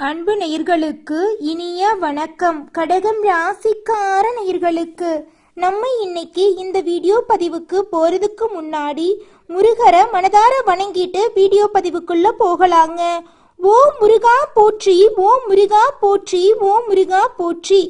அன்பு நேயர்களுக்கு இனிய வணக்கம். கடகம் ராசிக்கார நேயர்களுக்கு நம்ம இன்னைக்கு இந்த வீடியோ பதிவுக்கு போறதுக்கு முன்னாடி முருகரை மனதார வணங்கிட்டு வீடியோ பதிவுக்குள்ள போகலாங்க. ஓ முருகா போற்றி, ஓ முருகா போற்றி, ஓ முருகா போற்றி,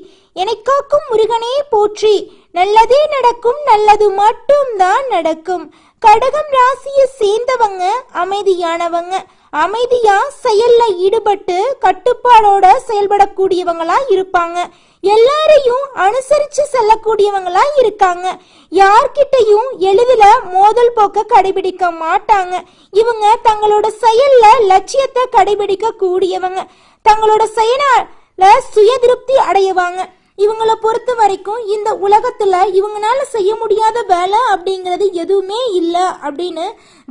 எனக்காக்கும் முருகனே போற்றி, நல்லதே நடக்கும், நல்லது மட்டும்தான் நடக்கும். கடகம் ராசியை சேர்ந்தவங்க அமைதியானவங்க, அமைதியா செயல்ல ஈடுபட்டு கட்டுப்பாடோட செயல்படக்கூடியவங்களா இருப்பாங்க. எல்லாரையும் அனுசரிச்சு செல்லக்கூடியவங்களா இருக்காங்க. யார்கிட்டையும் எளிதில மோதல் போக்க கடைபிடிக்க மாட்டாங்க. இவங்க தங்களோட செயல்ல லட்சியத்தை கடைபிடிக்க கூடியவங்க. தங்களோட செயலால சுய திருப்தி அடையவாங்க. இவங்களை பொறுத்த வரைக்கும் இந்த உலகத்துல இவங்களால செய்ய முடியாத வேலை அப்படிங்கிறது எதுவுமே இல்லை அப்படின்னு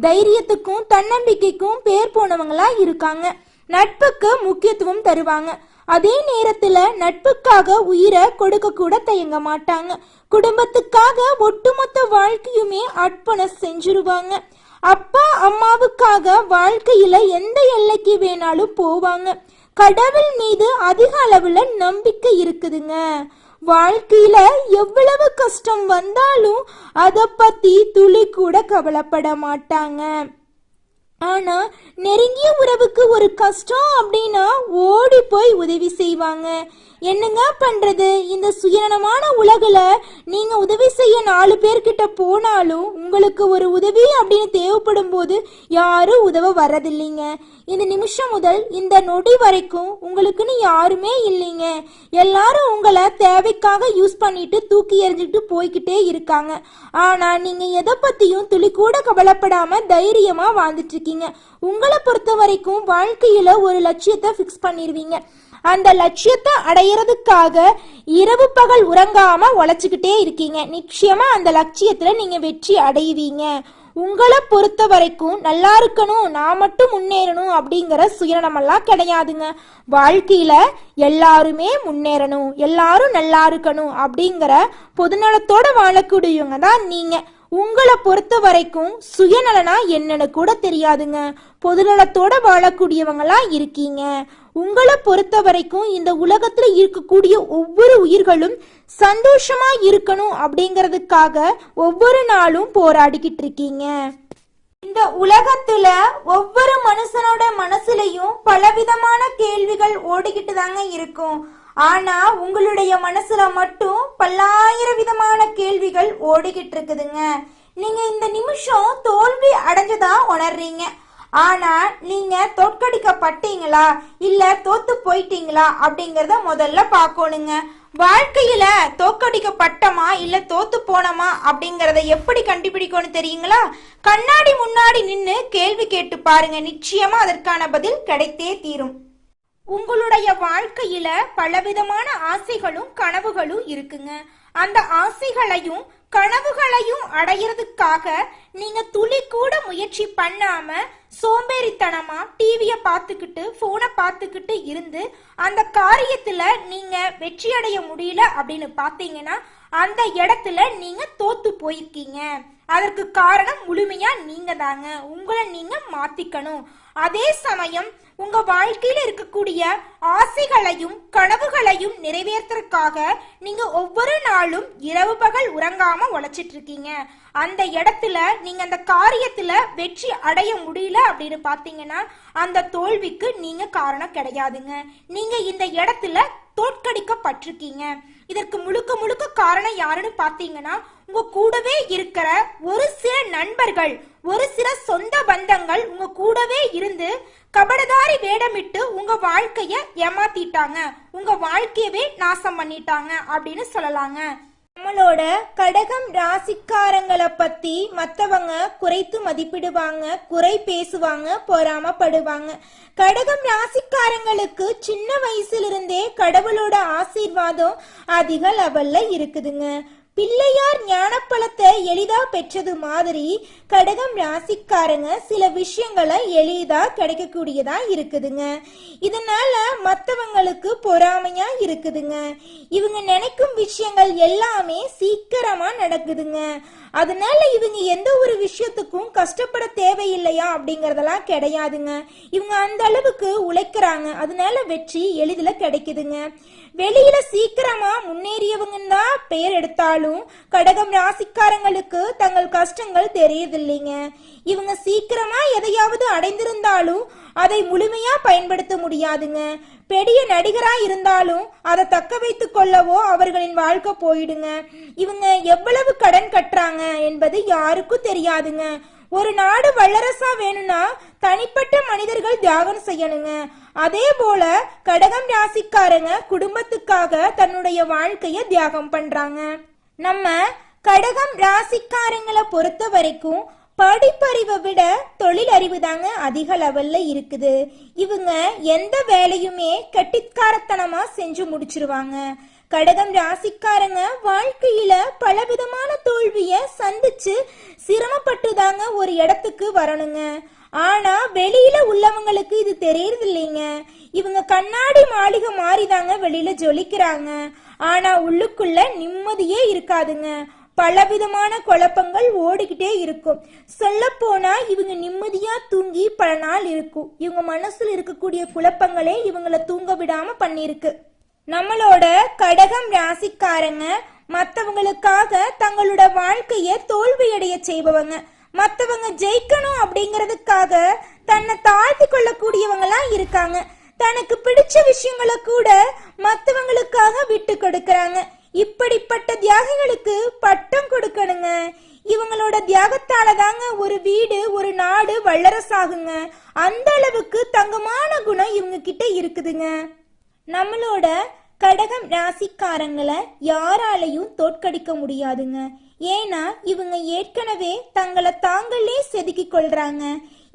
தைரியத்துக்கும் தன்னம்பிக்கைக்கும் பேர் போனவங்களா இருக்காங்க. நட்புக்கு முக்கியத்துவம் தருவாங்க. அதே நேரத்துல நட்புக்காக உயிரை கொடுக்க கூட தயங்க மாட்டாங்க. குடும்பத்துக்காக ஒட்டுமொத்த வாழ்க்கையுமே அர்ப்பணம் செஞ்சிருவாங்க. அப்பா அம்மாவுக்காக வாழ்க்கையில எந்த எல்லைக்கு வேணாலும் போவாங்க. கடவுள் மீது அதிக அளவுல நம்பிக்கை இருக்குதுங்க. வாழ்க்கையில எவ்வளவு கஷ்டம் வந்தாலும் அதை பத்தி துளி கூட கவலைப்பட மாட்டாங்க. ஆனா நெருங்கிய உறவுக்கு ஒரு கஷ்டம் அப்படின்னா ஓடி போய் உதவி செய்வாங்க. என்னங்க பண்றது, இந்த சுயநலமான உலகில நீங்க உதவி செய்ய 4 பேர்கிட்ட போனாலும் உங்களுக்கு ஒரு உதவி அப்படின்னு தேவைப்படும் போது யாரும் உதவ வர்றதில்லைங்க. இந்த நிமிஷம் முதல் இந்த நொடி வரைக்கும் உங்களுக்குன்னு யாருமே இல்லைங்க. எல்லாரும் உங்களை தேவைக்காக யூஸ் பண்ணிட்டு தூக்கி எறிஞ்சிட்டு போய்கிட்டே இருக்காங்க. ஆனா நீங்க எதை பத்தியும் துளி கூட கவலைப்படாம தைரியமா வாழ்ந்துட்டு இருக்கீங்க. உங்களை பொறுத்த வரைக்கும் வாழ்க்கையில ஒரு லட்சியத்தை பிக்ஸ் பண்ணிருவீங்க. அந்த லட்சியத்தை அடையிறதுக்காக இரவு பகல் உறங்காம உழைச்சுக்கிட்டே இருக்கீங்க. நிச்சயமா அந்த லட்சியத்துல நீங்க வெற்றி அடைவீங்க. உங்களை பொறுத்த வரைக்கும் நல்லா இருக்கணும், நான் மட்டும் முன்னேறணும் அப்படிங்கிற சுயநலமெல்லாம் கிடையாதுங்க. வாழ்க்கையில எல்லாருமே முன்னேறணும், எல்லாரும் நல்லா இருக்கணும் அப்படிங்கிற பொதுநலத்தோட வாழக்கூடியவங்க தான் நீங்க. உங்களை பொறுத்த வரைக்கும் சுயநலனா என்னன்னு கூட தெரியாதுங்க. பொதுநலத்தோட வாழக்கூடியவங்களா இருக்கீங்க. உங்களை பொறுத்த வரைக்கும் இந்த உலகத்துல இருக்கக்கூடிய ஒவ்வொரு உயிர்களும் சந்தோஷமா இருக்கணும் அப்படிங்கிறதுக்காக ஒவ்வொரு நாளும் போராடிக்கிட்டு இருக்கீங்க. இந்த உலகத்துல ஒவ்வொரு மனுஷனோட மனசுலயும் பலவிதமான கேள்விகள் ஓடிக்கிட்டு தாங்க இருக்கும். ஆனா உங்களுடைய மனசுல மட்டும் பல்லாயிரம் விதமான கேள்விகள் ஓடிக்கிட்டு இருக்குதுங்க. நீங்க இந்த நிமிஷம் தோல்வி அடைஞ்சதா உணர்றீங்க. ஆனா நீங்க தோற்கடிக்கப்பட்டீங்களா இல்ல தோத்து போயிட்டீங்களா அப்படிங்கறத முதல்ல பார்க்கணுங்க. வாழ்க்கையில தோற்கடிக்கப்பட்டமா இல்ல தோத்து போனமா அப்படிங்கறத எப்படி கண்டுபிடிக்கணும் தெரியுங்களா? கண்ணாடி முன்னாடி நின்னு கேள்வி கேட்டு பாருங்க. நிச்சயமா அதற்கான பதில் கிடைத்தே தீரும். உங்களுடைய வாழ்க்கையில பலவிதமான ஆசைகளும் கனவுகளும் இருக்குங்க. அந்த ஆசைகளையும் கனவுகளையும் அடையிறதுக்காக நீங்க துளி கூட முயற்சி பண்ணாம சோம்பேறித்தனமா டிவிய பார்த்துக்கிட்டு போனை பார்த்துக்கிட்டு இருந்து அந்த காரியத்துல நீங்க வெற்றி அடைய முடியல அப்படின்னு பாத்தீங்கன்னா அந்த இடத்துல நீங்க தோத்து போயிருக்கீங்க. அதற்கு காரணம் முழுமையா நீங்க தாங்க. உங்களை நீங்க மாத்திக்கணும். அதே சமயம் உங்க வாழ்க்கையில இருக்கக்கூடிய ஆசைகளையும் கனவுகளையும் நிறைவேற்றறதுக்காக நீங்க ஒவ்வொரு நாளும் இரவு பகல் உறங்காம உழைச்சிட்டு இருக்கீங்க. அந்த இடத்துல நீங்க அந்த காரியத்துல வெற்றி அடைய முடியல அப்படின்னு பாத்தீங்கன்னா அந்த தோல்விக்கு நீங்க காரணம் கிடையாதுங்க. நீங்க இந்த இடத்துல தோற்கடிக்கப்பட்டிருக்கீங்க. இதற்கு முழுக்க முழுக்க காரணம் யாருன்னு பாத்தீங்கன்னா உங்க கூடவே இருக்கிற ஒரு சில நண்பர்கள், ஒரு சில சொந்த பந்தங்கள் உங்க கூடவே இருந்து கபடதாரி வேடமிட்டு உங்க வாழ்க்கைய ஏமாத்திட்டாங்க, உங்க வாழ்க்கையவே நாசம் பண்ணிட்டாங்க அப்படின்னு சொல்லலாங்க. நம்மளோட கடகம் ராசிக்காரங்களை பத்தி மற்றவங்க குறைத்து மதிப்பிடுவாங்க, குறை பேசுவாங்க, பொறாமப்படுவாங்க. கடகம் ராசிக்காரங்களுக்கு சின்ன வயசுல இருந்தே கடவுளோட ஆசீர்வாதம் அதிக லெவல்ல இருக்குதுங்க. பிள்ளையார் ஞானப்பழத்தை எளிதா பெற்றது மாதிரி கடகம் ராசிக்காரங்க சில விஷயங்களை எளிதா கிடைக்கக்கூடியதா இருக்குதுங்க. இதனால மற்றவங்களுக்கு பொறாமையா இருக்குதுங்க. இவங்க நினைக்கும் விஷயங்கள் எல்லாமே சீக்கிரமா நடக்குதுங்க. அதனால இவங்க எந்த ஒரு விஷயத்துக்கும் கஷ்டப்பட தேவையில்லையா அப்படிங்கறதெல்லாம் கிடையாதுங்க. இவங்க அந்த அளவுக்கு உழைக்கிறாங்க. அதனால வெற்றி எளிதில் கிடைக்குதுங்க. வெளியில சீக்கிரமா முன்னேறியவங்கன்னு தான் பெயர் எடுத்தாலும் கடகம் ராசிக்காரங்களுக்கு தங்கள் கஷ்டங்கள் தெரியுதில்லைங்க. இவங்க சீக்கிரமா எதையாவது அடைந்திருந்தாலும் அதை முழுமையா பயன்படுத்த முடியாதுங்க. பெரிய நடிகரா இருந்தாலும் அதை தக்க வைத்துக் கொள்ளவோ அவர்களின் வாழ்க்கை போயிடுங்க. இவங்க எவ்வளவு கடன் கட்டுறாங்க என்பது யாருக்கும் தெரியாதுங்க. ஒரு நாடு வல்லரசா வேணும்னா தனிப்பட்ட மனிதர்கள் தியாகம் செய்யணுங்க. அதே போல கடகம் ராசிக்காரங்க குடும்பத்துக்காக தன்னுடைய வாழ்க்கைய தியாகம் பண்றாங்க. நம்ம கடகம் ராசிக்காரங்களை பொறுத்த வரைக்கும் படிப்பறிவை விட தொழில் அறிவு தாங்க அதிக லெவல்ல இருக்குது. இவங்க எந்த வேலையுமே கெட்டிக்காரத்தனமா செஞ்சு முடிச்சிருவாங்க. கடகம் ராசிக்காரங்க வாழ்க்கையில பலவிதமான தோல்விய சந்திச்சு சிரமப்பட்டு தாங்க ஒரு இடத்துக்கு வரணுங்க. ஆனா வெளியில உள்ளவங்களுக்கு இது தெரியறது இல்லைங்க. இவங்க கண்ணாடி மாளிகை மாறிதாங்க வெளியில ஜொலிக்கிறாங்க. ஆனா உள்ளுக்குள்ள நிம்மதியே இருக்காதுங்க. பலவிதமான குழப்பங்கள் ஓடிக்கிட்டே இருக்கும். சொல்ல போனா இவங்க நிம்மதியா தூங்கி பல நாள் இருக்கும். இவங்க மனசுல இருக்கக்கூடிய குழப்பங்களே இவங்களை தூங்க விடாம பண்ணிருக்கு. நம்மளோட கடகம் ராசிக்காரங்க மற்றவங்களுக்காக தங்களோட வாழ்க்கைய தோல்வியடைய செய்பவங்க. மற்றவங்க ஜெயிக்கணும் அப்படிங்கிறதுக்காக தன்னை தாழ்த்தி கொள்ளக்கூடியவங்களா இருக்காங்க. தனக்கு பிடிச்ச விஷயங்களை கூட மற்றவங்களுக்காக விட்டு கொடுக்கறாங்க. இப்படிப்பட்ட தியாகிகளுக்கு பட்டம் கொடுக்கணுங்க. இவங்களோட தியாகத்தால தாங்க ஒரு வீடு ஒரு நாடு வல்லரசாகுங்க. அந்த அளவுக்கு தங்கமான குணம் இவங்க கிட்ட இருக்குதுங்க. நம்மளோட கடகம் ராசிக்காரங்களை யாராலையும் தோற்கடிக்க முடியாதுங்க. ஏன்னா இவங்க ஏற்கனவே தங்களை தாங்களே செதுக்கி கொள்றாங்க.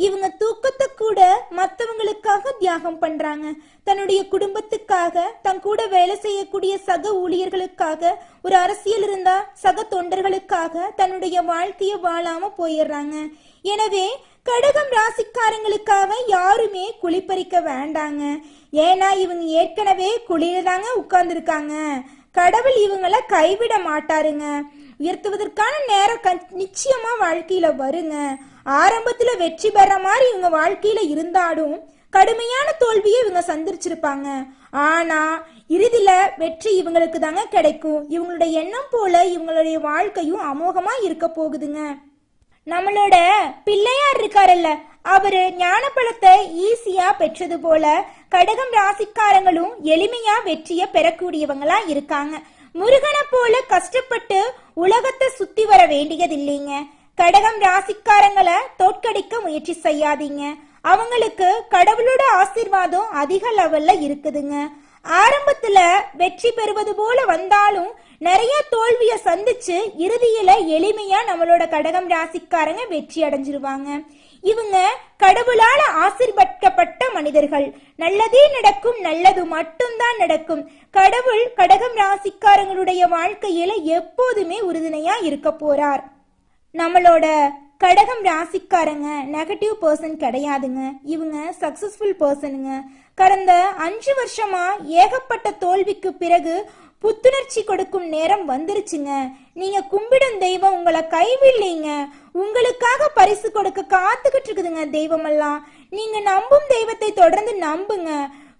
இவங்க தூக்கத்தை கூட மற்றவங்களுக்காக தியாகம் பண்றாங்க. தன்னுடைய குடும்பத்துக்காக, தன் கூட வேலை செய்யக்கூடிய சக ஊழியர்களுக்காக, ஒரு அரசியல் இருந்தா சக தொண்டர்களுக்காக தன்னுடைய வாழ்க்கைய வாழாம போயிடுறாங்க. எனவே கடகம் ராசிக்காரங்களுக்காக யாருமே குளிப்பறிக்க வேண்டாங்க. ஏன்னா இவங்க ஏற்கனவே குளியில தாங்க உட்கார்ந்துருக்காங்க. கடவுள் இவங்களை கைவிட மாட்டாருங்க. உயர்த்துவதற்கான நேரம் நிச்சயமா வாழ்க்கையில வருங்க. ஆரம்பத்துல வெற்றி பெற மாதிரி இவங்க வாழ்க்கையில இருந்தாலும் கடுமையான தோல்வியை இவங்க சந்திச்சிருப்பாங்க. ஆனா இறுதியில வெற்றி இவங்களுக்கு தாங்க கிடைக்கும். இவங்களுடைய எண்ணம் போல இவங்களுடைய வாழ்க்கையும் அமோகமா இருக்க போகுதுங்க. நம்மளோட பிள்ளையார் இருக்காருல்ல, அவரு ஞானப்பழத்தை ஈஸியா பெற்றது போல கடகம் ராசிக்காரங்களும் எளிமையா வெற்றிய பெறக்கூடியவங்களா இருக்காங்க. முருகனை போல கஷ்டப்பட்டு உலகத்தை சுத்தி வர வேண்டியது இல்லைங்க. கடகம் ராசிக்காரங்களை தோற்கடிக்க முயற்சி செய்யாதீங்க. அவங்களுக்கு கடவுளோட ஆசீர்வாதம் அதிக லெவல்ல இருக்குதுங்க. ஆரம்பத்துல வெற்றி பெறுவது போல வந்தாலும் நிறைய தோல்விய சந்திச்சு இறுதியில எளிமையா நம்மளோட கடகம் ராசிக்காரங்க வெற்றி அடைஞ்சிருவாங்க. இவங்க கடவுளால ஆசீர்வதிக்கப்பட்ட மனிதர்கள். நல்லதே நடக்கும், நல்லது மட்டும்தான் நடக்கும். கடவுள் கடகம் ராசிக்காரங்களுடைய வாழ்க்கையில எப்போதுமே உறுதுணையா இருக்க போறார். நம்மளோட கடகம் ராசிக்காரங்க நெகட்டிவ் பர்சன் கிடையாதுங்க. இவங்க சக்சஸ்ஃபுல் பர்சனுங்க. கடந்த 5 வருஷமா ஏகப்பட்ட தோல்விக்கு பிறகு புத்துணர்ச்சி கொடுக்கும் நேரம் வந்துருச்சுங்க. நீங்க கும்பிடும் தெய்வம் உங்களை கைவிடலைங்க. உங்களுக்காக பரிசு கொடுக்க காத்துக்கிட்டு இருக்குதுங்க தெய்வம் எல்லாம். நீங்க நம்பும் தெய்வத்தை தொடர்ந்து நம்புங்க.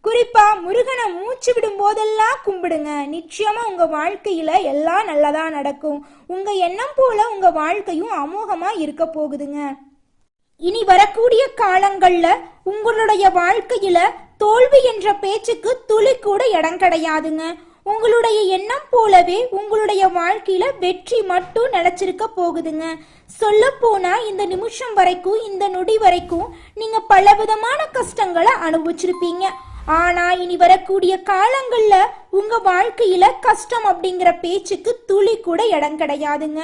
குறிப்பா முருகனை மூச்சு விடும் போதெல்லாம் கும்பிடுங்க. நிச்சயமா உங்க வாழ்க்கையில எல்லாம் நல்லதா நடக்கும். உங்க எண்ணம் போல உங்க வாழ்க்கையும் அமோகமா இருக்க போகுதுங்க. இனி வரக்கூடிய காலங்கள்ல உங்களுடைய வாழ்க்கையில தோல்வி என்ற பேச்சுக்கு துளி கூட இடம் கிடையாதுங்க. உங்களுடைய எண்ணம் போலவே உங்களுடைய வாழ்க்கையில வெற்றி மட்டும் நிலைச்சிருக்க போகுதுங்க. சொல்ல போனா இந்த நிமிஷம் வரைக்கும், இந்த நொடி வரைக்கும் நீங்க பலவிதமான கஷ்டங்களை அனுபவிச்சிருப்பீங்க. ஆனா இனி வரக்கூடிய காலங்கள்ல உங்க வாழ்க்கையில கஷ்டம் அப்படிங்கிற பேச்சுக்கு துளி கூட இடம் கிடையாதுங்க.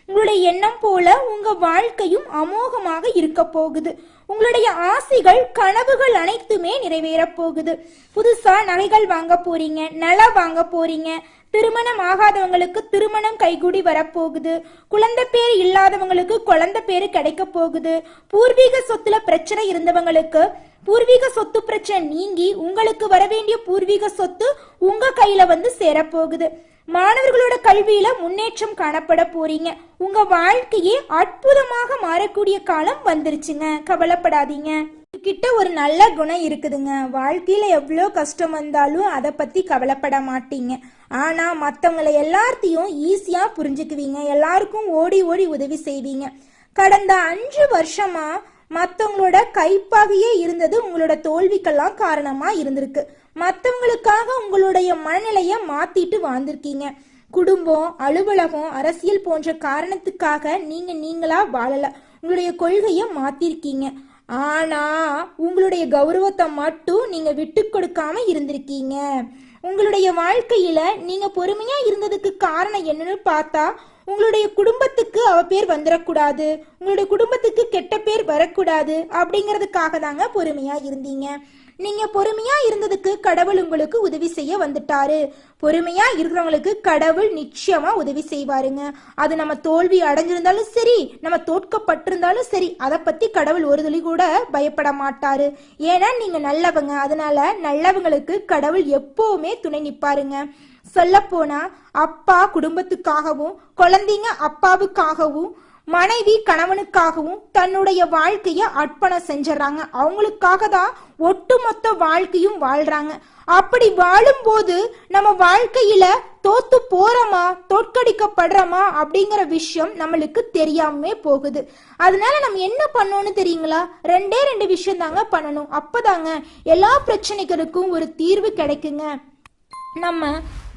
உங்களுடைய எண்ணம் போல உங்க வாழ்க்கையும் அமோகமாக இருக்க போகுது. உங்களுடைய ஆசைகள் கனவுகள் அனைத்துமே நிறைவேறப் போகுது. புதுசா நகைகள் வாங்க போறீங்க, நிலம் வாங்க போறீங்க, திருமணம் ஆகாதவங்களுக்கு திருமணம் கைகூடி வரப்போகுது, குழந்தை பேர் இல்லாதவங்களுக்கு குழந்தை பேரு கிடைக்க போகுது, பூர்வீக சொத்துல பிரச்சனை இருந்தவங்களுக்கு பூர்வீக சொத்து பிரச்சனை நீங்கி உங்களுக்கு வர வேண்டிய பூர்வீக சொத்து உங்க கையில வந்து சேரப்போகுது. மாணவர்களோட கல்வியில முன்னேற்றம் காணப்பட போறீங்க. உங்க வாழ்க்கையே அற்புதமாக மாறக்கூடிய காலம் வந்துருச்சுங்க. கவலைப்படாதீங்க. கிட்ட ஒரு நல்ல குணம் இருக்குதுங்க. வாழ்க்கையில எவ்வளோ கஷ்டம் வந்தாலும் அதை பத்தி கவலைப்பட மாட்டீங்க. ஆனா மற்றவங்களை எல்லாத்தையும் ஈஸியா புரிஞ்சுக்குவீங்க. எல்லாருக்கும் ஓடி ஓடி உதவி செய்வீங்க. கடந்த 5 வருஷமா மற்றவங்களோட கைப்பாகையே இருந்தது உங்களோட தோல்விக்கெல்லாம் காரணமா இருந்திருக்கு. மற்றவங்களுக்காக உங்களுடைய மனநிலைய மாத்திட்டு வாழ்ந்திருக்கீங்க. குடும்பம், அலுவலகம், அரசியல் போன்ற காரணத்துக்காக நீங்களா வாழல. உங்களுடைய கொள்கைய மாத்திருக்கீங்க. ஆனா உங்களுடைய கௌரவத்தை மட்டும் நீங்க விட்டு கொடுக்காம இருந்திருக்கீங்க. உங்களுடைய வாழ்க்கையில நீங்க பொறுமையா இருந்ததுக்கு காரணம் என்னன்னு பார்த்தா, உங்களுடைய குடும்பத்துக்கு அவ பேர் வந்துடக்கூடாது, உங்களுடைய குடும்பத்துக்கு கெட்ட பேர் வரக்கூடாது அப்படிங்கிறதுக்காக தாங்க பொறுமையா இருந்தீங்க. நீங்க பொறுமையா இருந்ததுக்கு கடவுள் உங்களுக்கு உதவி செய்ய வந்துட்டாரு. பொறுமையா இருக்கிறவங்களுக்கு கடவுள் நிச்சயமா உதவி செய்வாருங்க. அது நம்ம தோல்வி அடைஞ்சிருந்தாலும் சரி, நம்ம தோற்கப்பட்டிருந்தாலும் சரி, அதை பத்தி கடவுள் ஒரு துளி கூட பயப்பட மாட்டாரு. ஏன்னா நீங்க நல்லவங்க. அதனால நல்லவங்களுக்கு கடவுள் எப்பவுமே துணை நிப்பாருங்க. சொல்ல போனா அப்பா குடும்பத்துக்காகவும், குழந்தைங்க அப்பாவுக்காகவும், மனைவி கணவனுக்காகவும் தன்னுடைய வாழ்க்கைய அர்ப்பணம் செஞ்சிடறாங்க. அவங்களுக்காக தான் ஒட்டுமொத்த வாழ்க்கையும் வாழ்றாங்க. அப்படி வாழும்போது நம்ம வாழ்க்கையில தோத்து போறோமா, தோற்கடிக்கப்படுறோமா அப்படிங்கிற விஷயம் நம்மளுக்கு தெரியாம போகுது. அதனால நம்ம என்ன பண்ணோம்னு தெரியுங்களா? 2 விஷயம் தாங்க பண்ணணும். அப்பதாங்க எல்லா பிரச்சனைகளுக்கும் ஒரு தீர்வு கிடைக்குங்க. நம்ம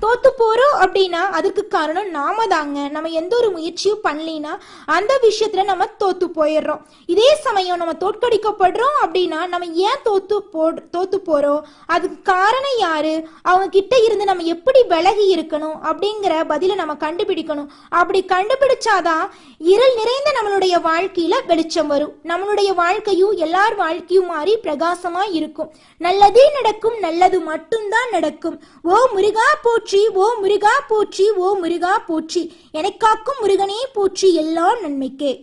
தோத்து போறோம் அப்படின்னா அதுக்கு காரணம் நாம தாங்க. நம்ம எந்த ஒரு முயற்சியும் பண்ணலினா அந்த விஷயத்துல நம்ம தோத்து போயிடுறோம். இதே சமயம் நம்ம தோற்கடிக்கப்படுறோம் அப்படின்னா நம்ம ஏன் தோத்து போறோம், அதுக்கு காரணம் யாரு, அவங்க கிட்ட இருந்து நம்ம எப்படி விலகி இருக்கணும் அப்படிங்கிற பதில நம்ம கண்டுபிடிக்கணும். அப்படி கண்டுபிடிச்சாதான் இருள் நிறைந்த நம்மளுடைய வாழ்க்கையில வெளிச்சம் வரும். நம்மளுடைய வாழ்க்கையும் எல்லார் வாழ்க்கையும் மாறி பிரகாசமா இருக்கும். நல்லதே நடக்கும், நல்லது மட்டும்தான் நடக்கும். ஓ முருகா போற்றி, ஓ முருகா போற்றி, ஓ முருகா போற்றி, எனக்காக்கும் முருகனே போற்றி, எல்லாம் நன்மைக்கே.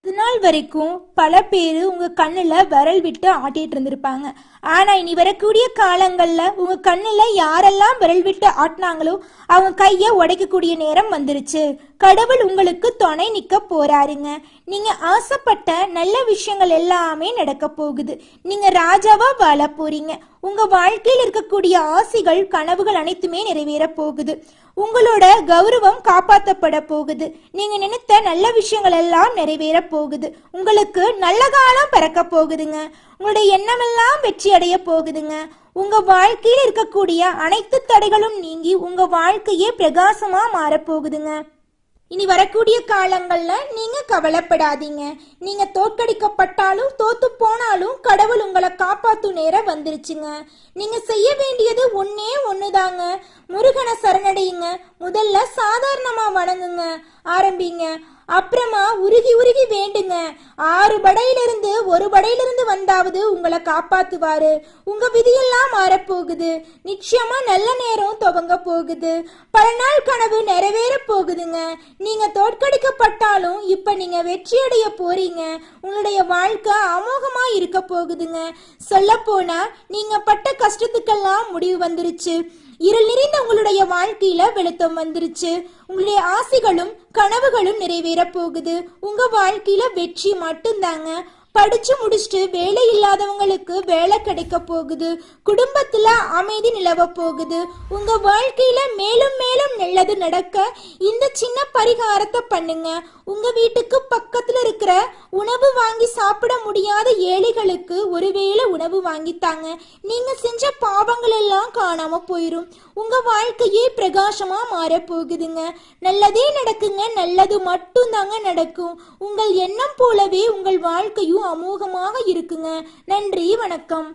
இது நாள் வரைக்கும் பல பேர் உங்க கண்ணுல விரல் விட்டு ஆட்டிட்டு இருந்திருப்பாங்க. ஆனா இனி வரக்கூடிய காலங்கள்ல உங்க கண்ணுல யாரெல்லாம் விரல் விட்டு ஆட்டினாங்களோ அவங்க கைய உடைக்கக்கூடிய நேரம் வந்துருச்சு. கடவுள் உங்களுக்கு துணை நிக்க போறாருங்க. நீங்க ஆசைப்பட்ட நல்ல விஷயங்கள் எல்லாமே நடக்க போகுது. நீங்க ராஜாவா வாழ போறீங்க. உங்க வாழ்க்கையில் இருக்கக்கூடிய ஆசைகள் கனவுகள் அனைத்துமே நிறைவேற போகுது. உங்களோட கௌரவம் காப்பாற்றப்பட போகுது. நீங்க நினைத்த நல்ல விஷயங்கள் எல்லாம் நிறைவேற போகுது. உங்களுக்கு நல்ல காலம் பிறக்க போகுதுங்க. உங்களுடைய எண்ணமெல்லாம் வெற்றி அடைய போகுதுங்க. உங்க வாழ்க்கையில் இருக்கக்கூடிய அனைத்து தடைகளும் நீங்கி உங்க வாழ்க்கையே பிரகாசமா மாறப்போகுதுங்க. இனி வரக்கூடிய காலங்கள்ல நீங்க கவலைப்படாதீங்க. நீங்க தோற்கடிக்கப்பட்டாலும் தோத்து போனாலும் கடவுள் உங்களை காப்பாத்தும் நேரம் வந்துருச்சுங்க. நீங்க செய்ய வேண்டியது ஒன்னே ஒண்ணுதாங்க. முருகனை சரணடையுங்க. முதல்ல சாதாரணமா வணங்குங்க, ஆரம்பிங்க. அப்புறமா உருகி உருகி வேண்டுங்க. 6 படையிலிருந்து ஒரு படையிலிருந்து வந்தாவது உங்களை காப்பாத்துவாரு. உங்க விதியெல்லாம் மாறப்போகுது. நிச்சயமா நல்ல நேரம் துவங்க போகுது. பல நாள் கனவு நிறைவேற போகுதுங்க. நீங்க தோற்கடிக்கப்பட்டாலும் இப்ப நீங்க வெற்றி அடைய போறீங்க. உங்களுடைய வாழ்க்கை அமோகமா இருக்க போகுதுங்க. சொல்ல போனா நீங்க பட்ட கஷ்டத்துக்கெல்லாம் முடிவு வந்துருச்சு. இருள் நிறைந்த உங்களுடைய வாழ்க்கையில வெளிச்சம் வந்துருச்சு. உங்களுடைய ஆசைகளும் கனவுகளும் நிறைவேற போகுது. உங்க வாழ்க்கையில வெற்றி மட்டும்தாங்க. படிச்சு முடிச்சுட்டு வேலை இல்லாதவங்களுக்கு வேலை கிடைக்க போகுது. குடும்பத்துல அமைதி நிலவ போகுது. உங்க வாழ்க்கையில மேலும் மேலும் நல்லது நடக்க இந்த சின்ன பரிகாரத்தை பண்ணுங்க. உங்க வீட்டுக்கு பக்கத்துல இருக்கிற உணவு வாங்கி சாப்பிட முடியாத ஏழைகளுக்கு ஒருவேளை உணவு வாங்கித்தாங்க. நீங்க செஞ்ச பாவங்கள் எல்லாம் காணாம போயிரும். உங்க வாழ்க்கையே பிரகாசமா மாற போகுதுங்க. நல்லதே நடக்குங்க. நல்லது மட்டும் தாங்க நடக்கும். உங்கள் எண்ணம் போலவே உங்கள் வாழ்க்கையும் அமோகமாக இருக்குங்க. நன்றி, வணக்கம்.